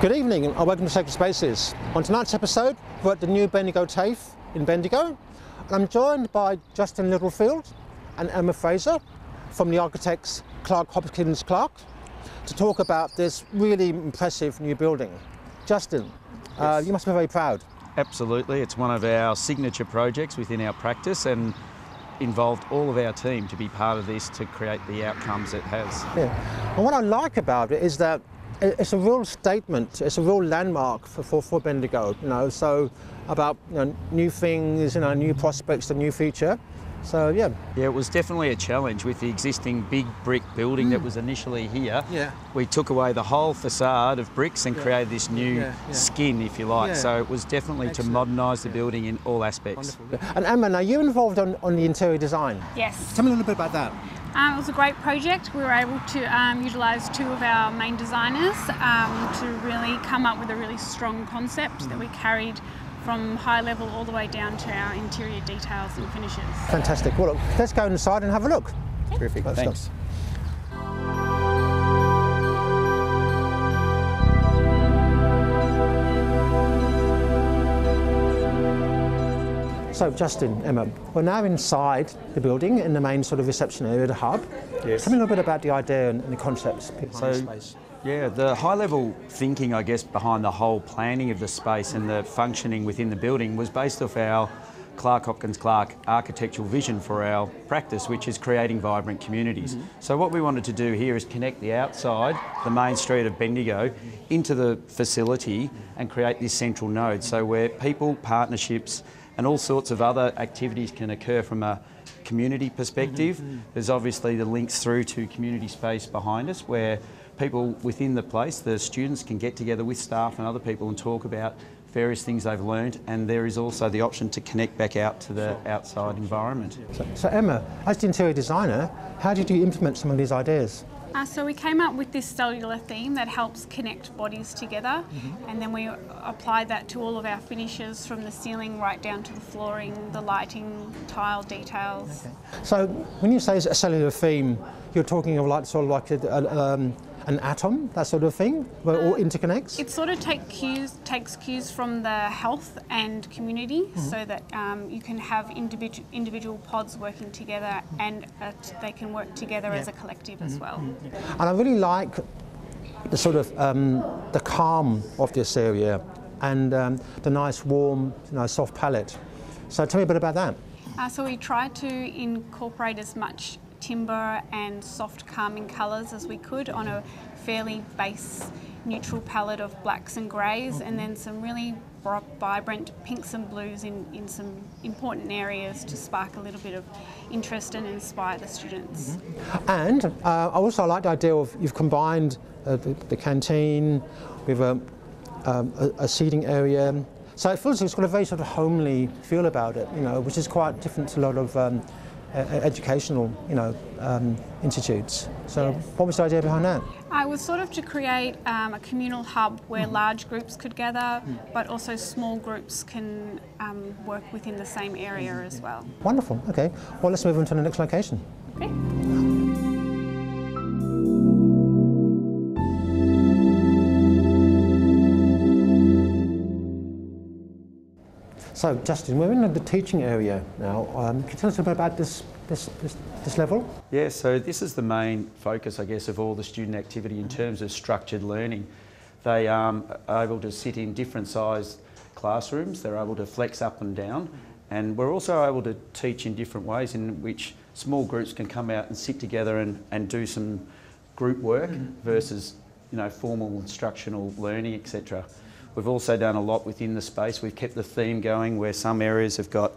Good evening and welcome to Sacred Spaces. On tonight's episode, we're at the new Bendigo TAFE in Bendigo. And I'm joined by Justin Littlefield and Emma Fraser from the architects ClarkeHopkinsClarke to talk about this really impressive new building. Justin, Yes. You must be very proud. Absolutely, it's one of our signature projects within our practice and involved all of our team to be part of this to create the outcomes it has. Yeah. And what I like about it is that it's a real statement, it's a real landmark for Bendigo, so about new things, new prospects, the new future. So yeah. Yeah, it was definitely a challenge with the existing big brick building that was initially here. Yeah. We took away the whole facade of bricks and created this new skin, if you like. Yeah. So it was definitely to modernise the building in all aspects. Wonderful. And Emma, now you're involved on the interior design. Yes. Tell me a little bit about that. It was a great project. We were able to utilise two of our main designers to really come up with a really strong concept that we carried from high level all the way down to our interior details and finishes. Fantastic. Well, look, let's go inside and have a look. Terrific, thanks. So Justin, Emma, we're now inside the building in the main sort of reception area, the hub. Yes. Tell me a little bit about the idea and the concepts behind the space. Yeah, the high-level thinking, I guess, behind the whole planning of the space and the functioning within the building was based off our ClarkeHopkinsClarke architectural vision for our practice, which is creating vibrant communities. So what we wanted to do here is connect the outside, the main street of Bendigo, into the facility and create this central node. So where people, partnerships and all sorts of other activities can occur from a community perspective. There's obviously the links through to community space behind us where people within the place, the students can get together with staff and other people and talk about various things they've learned, and there is also the option to connect back out to the outside environment. So Emma, as the interior designer, how did you implement some of these ideas? So we came up with this cellular theme that helps connect bodies together, and then we applied that to all of our finishes from the ceiling right down to the flooring, the lighting, tile details. Okay. So when you say a cellular theme, you're talking of like an atom, that sort of thing, where it all interconnects? It sort of takes cues from the health and community so that you can have individual pods working together and they can work together as a collective as well. And I really like the sort of the calm of this area and the nice warm, soft palette. So tell me a bit about that. So we tried to incorporate as much timber and soft calming colours as we could on a fairly base neutral palette of blacks and greys, and then some really vibrant pinks and blues in some important areas to spark a little bit of interest and inspire the students. And I also like the idea of you've combined the canteen with a seating area. So it feels it's got a very sort of homely feel about it, which is quite different to a lot of educational, institutes. So what was the idea behind that? It was sort of to create a communal hub where large groups could gather, but also small groups can work within the same area as well. Wonderful. Okay. Well, let's move on to the next location. Okay. So, Justin, we're in the teaching area now. Can you tell us a bit about this level? Yeah, so this is the main focus, I guess, of all the student activity in terms of structured learning. They are able to sit in different sized classrooms, they're able to flex up and down, and we're also able to teach in different ways in which small groups can come out and sit together and do some group work versus, formal instructional learning, etc. We've also done a lot within the space. We've kept the theme going where some areas have got,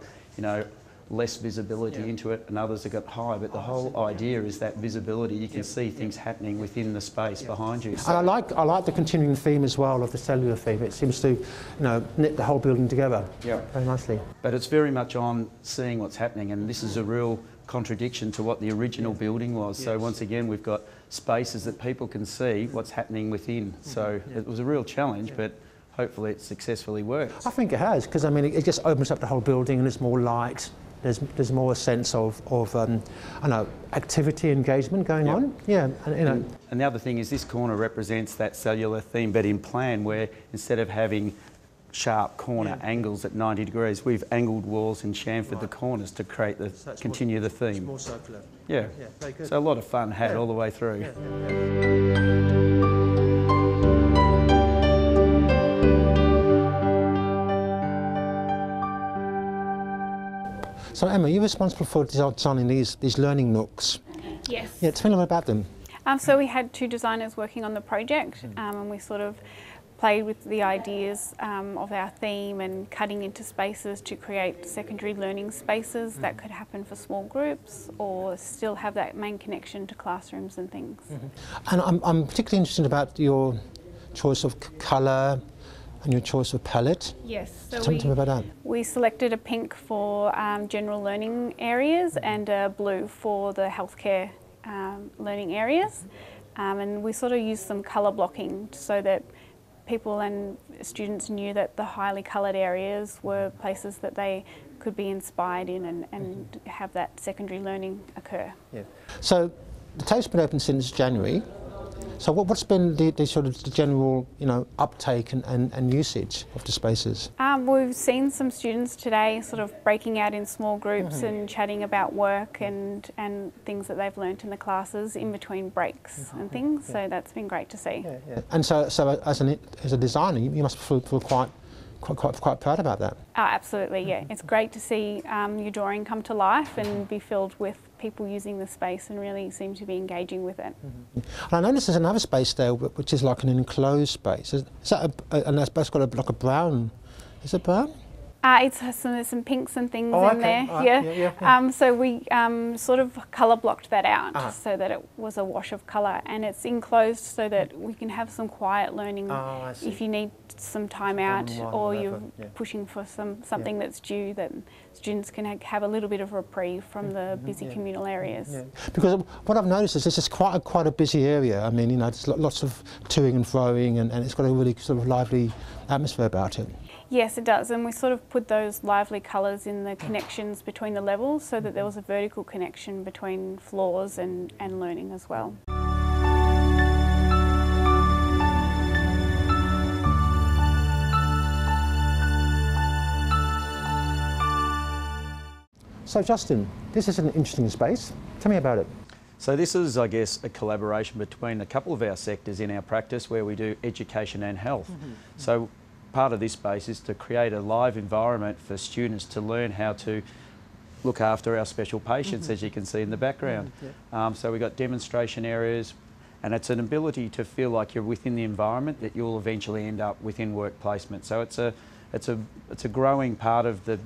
less visibility into it and others have got high, but the whole idea is that visibility. You can see things happening within the space behind you. So. And I like the continuing theme as well of the cellular theme. It seems to, knit the whole building together very nicely. But it's very much on seeing what's happening, and this is a real contradiction to what the original building was. So once again, we've got spaces that people can see what's happening within. So it was a real challenge, but hopefully it successfully works. I think it has, because it just opens up the whole building and it's more light, there's more a sense of I don't know, activity, engagement going on. Yeah, and, you know. And the other thing is this corner represents that cellular theme, but in plan, where instead of having sharp corner angles at 90 degrees, we've angled walls and chamfered the corners to create the continue the theme. It's more circular. Yeah. Very good. So a lot of fun had all the way through. So Emma, you're responsible for designing these learning nooks. Yes. Yeah, tell me a little about them. So we had two designers working on the project, and we sort of played with the ideas of our theme and cutting into spaces to create secondary learning spaces that could happen for small groups or still have that main connection to classrooms and things. And I'm particularly interested about your choice of colour and your choice of palette. Yes, so Tell me about that. we selected a pink for general learning areas and a blue for the healthcare learning areas. And we sort of used some colour blocking so that people and students knew that the highly coloured areas were places that they could be inspired in and have that secondary learning occur. Yeah. So the TAFE's been open since January. So what's been the sort of the general, you know, uptake and usage of the spaces? We've seen some students today sort of breaking out in small groups and chatting about work and things that they've learnt in the classes in between breaks and things. So that's been great to see. Yeah. And so as a designer, you must feel quite proud about that. Oh, absolutely, yeah. It's great to see your drawing come to life and be filled with people using the space and really seem to be engaging with it. And I noticed there's another space there which is like an enclosed space. Is that and that's got like a brown? Is it brown? There's some pinks and things in there. Yeah. So we sort of colour blocked that out so that it was a wash of colour, and it's enclosed so that we can have some quiet learning if you need some time out or you're pushing for something that's due, that students can have a little bit of reprieve from the busy communal areas. Yeah. Because what I've noticed is this is quite a busy area. I mean, you know, there's lots of toing and froing, and it's got a really sort of lively atmosphere about it. Yes, it does, and we sort of put those lively colours in the connections between the levels so that there was a vertical connection between floors and learning as well. So Justin, this is an interesting space. Tell me about it. So this is, I guess, a collaboration between a couple of our sectors in our practice where we do education and health. So part of this space is to create a live environment for students to learn how to look after our special patients, as you can see in the background. So we've got demonstration areas, and it's an ability to feel like you're within the environment that you'll eventually end up within work placement. So it's a growing part of the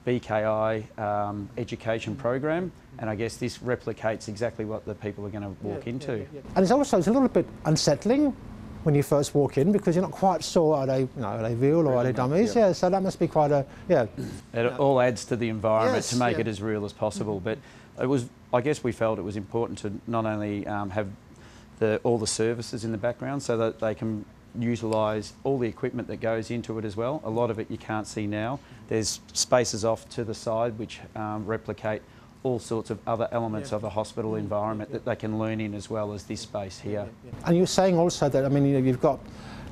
BKI education program, and I guess this replicates exactly what the people are going to walk into. And it's a little bit unsettling when you first walk in, because you're not quite sure, are they real or are they dummies? Yeah, so that must be quite a, It all adds to the environment to make it as real as possible. But it was, I guess we felt it was important to not only have all the services in the background so that they can utilise all the equipment that goes into it as well. A lot of it you can't see now. There's spaces off to the side which replicate all sorts of other elements of a hospital environment that they can learn in, as well as this space here. And you're saying also that, I mean, you know, you've got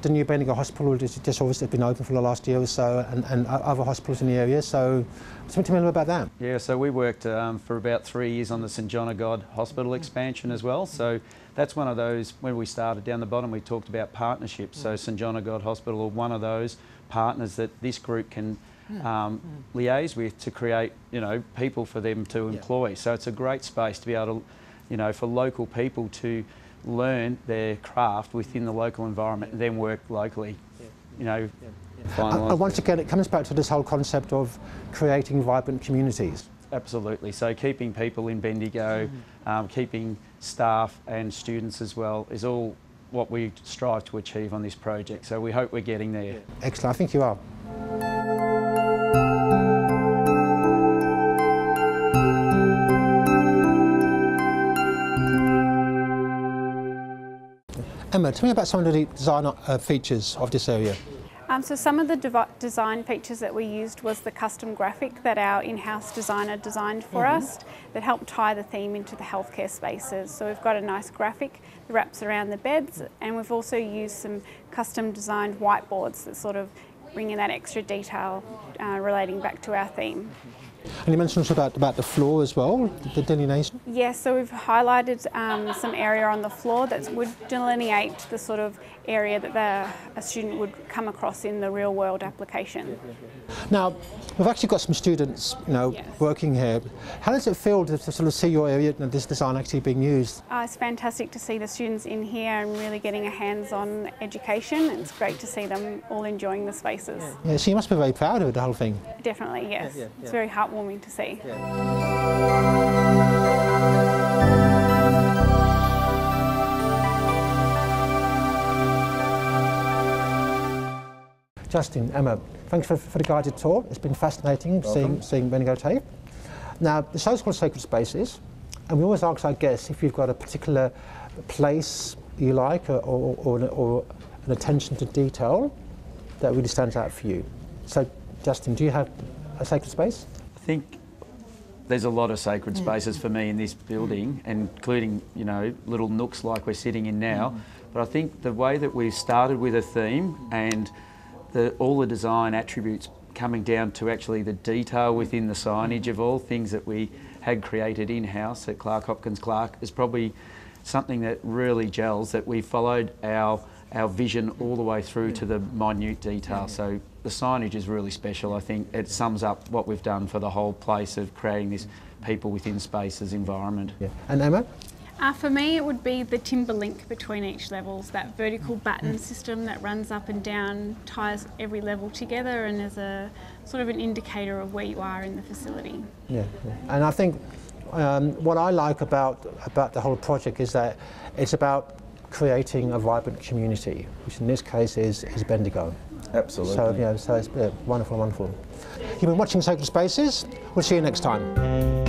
the new Bendigo Hospital, which has just obviously been open for the last year or so, and other hospitals in the area. So tell me a little about that. Yeah, so we worked for about 3 years on the St John of God Hospital expansion as well. So that's one of those, when we started down the bottom, we talked about partnerships. So St John of God Hospital are one of those partners that this group can liaise with to create, you know, people for them to employ. So it's a great space to be able to, you know, for local people to learn their craft within the local environment and then work locally, you know. And once again, it comes back to this whole concept of creating vibrant communities. Absolutely. So keeping people in Bendigo, keeping staff and students as well is all what we strive to achieve on this project. So we hope we're getting there. Excellent. I think you are. Emma, tell me about some of the design features of this area. So some of the design features that we used was the custom graphic that our in-house designer designed for us that helped tie the theme into the healthcare spaces. So we've got a nice graphic that wraps around the beds, and we've also used some custom designed whiteboards that sort of bring in that extra detail relating back to our theme. And you mentioned also about the floor as well, the delineation? Yes, so we've highlighted some area on the floor that would delineate the sort of area that a student would come across in the real world application. Now, we've actually got some students, working here. How does it feel to sort of see your area and this design actually being used? It's fantastic to see the students in here and really getting a hands-on education. It's great to see them all enjoying the spaces. Yeah, so you must be very proud of it, the whole thing. Definitely, yes. It's very heartwarming to see. Justin, Emma, thanks for the guided tour. It's been fascinating seeing Bendigo TAFE. Now, the show's called Sacred Spaces, and we always ask our guests if you've got a particular place you like or an attention to detail that really stands out for you. So, Justin, do you have a sacred space? I think there's a lot of sacred spaces for me in this building, including, little nooks like we're sitting in now. But I think the way that we've started with a theme and all the design attributes coming down to actually the detail within the signage of all things that we had created in-house at ClarkeHopkinsClarke is probably something that really gels, that we followed our vision all the way through to the minute detail. So the signage is really special. I think it sums up what we've done for the whole place of creating this people within spaces environment. Yeah. And Emma? For me, it would be the timber link between each levels, that vertical batten system that runs up and down, ties every level together and is a sort of an indicator of where you are in the facility. Yeah. And I think what I like about the whole project is that it's about creating a vibrant community, which in this case is Bendigo. Absolutely. So it's wonderful, wonderful. You've been watching Sacred Spaces. We'll see you next time.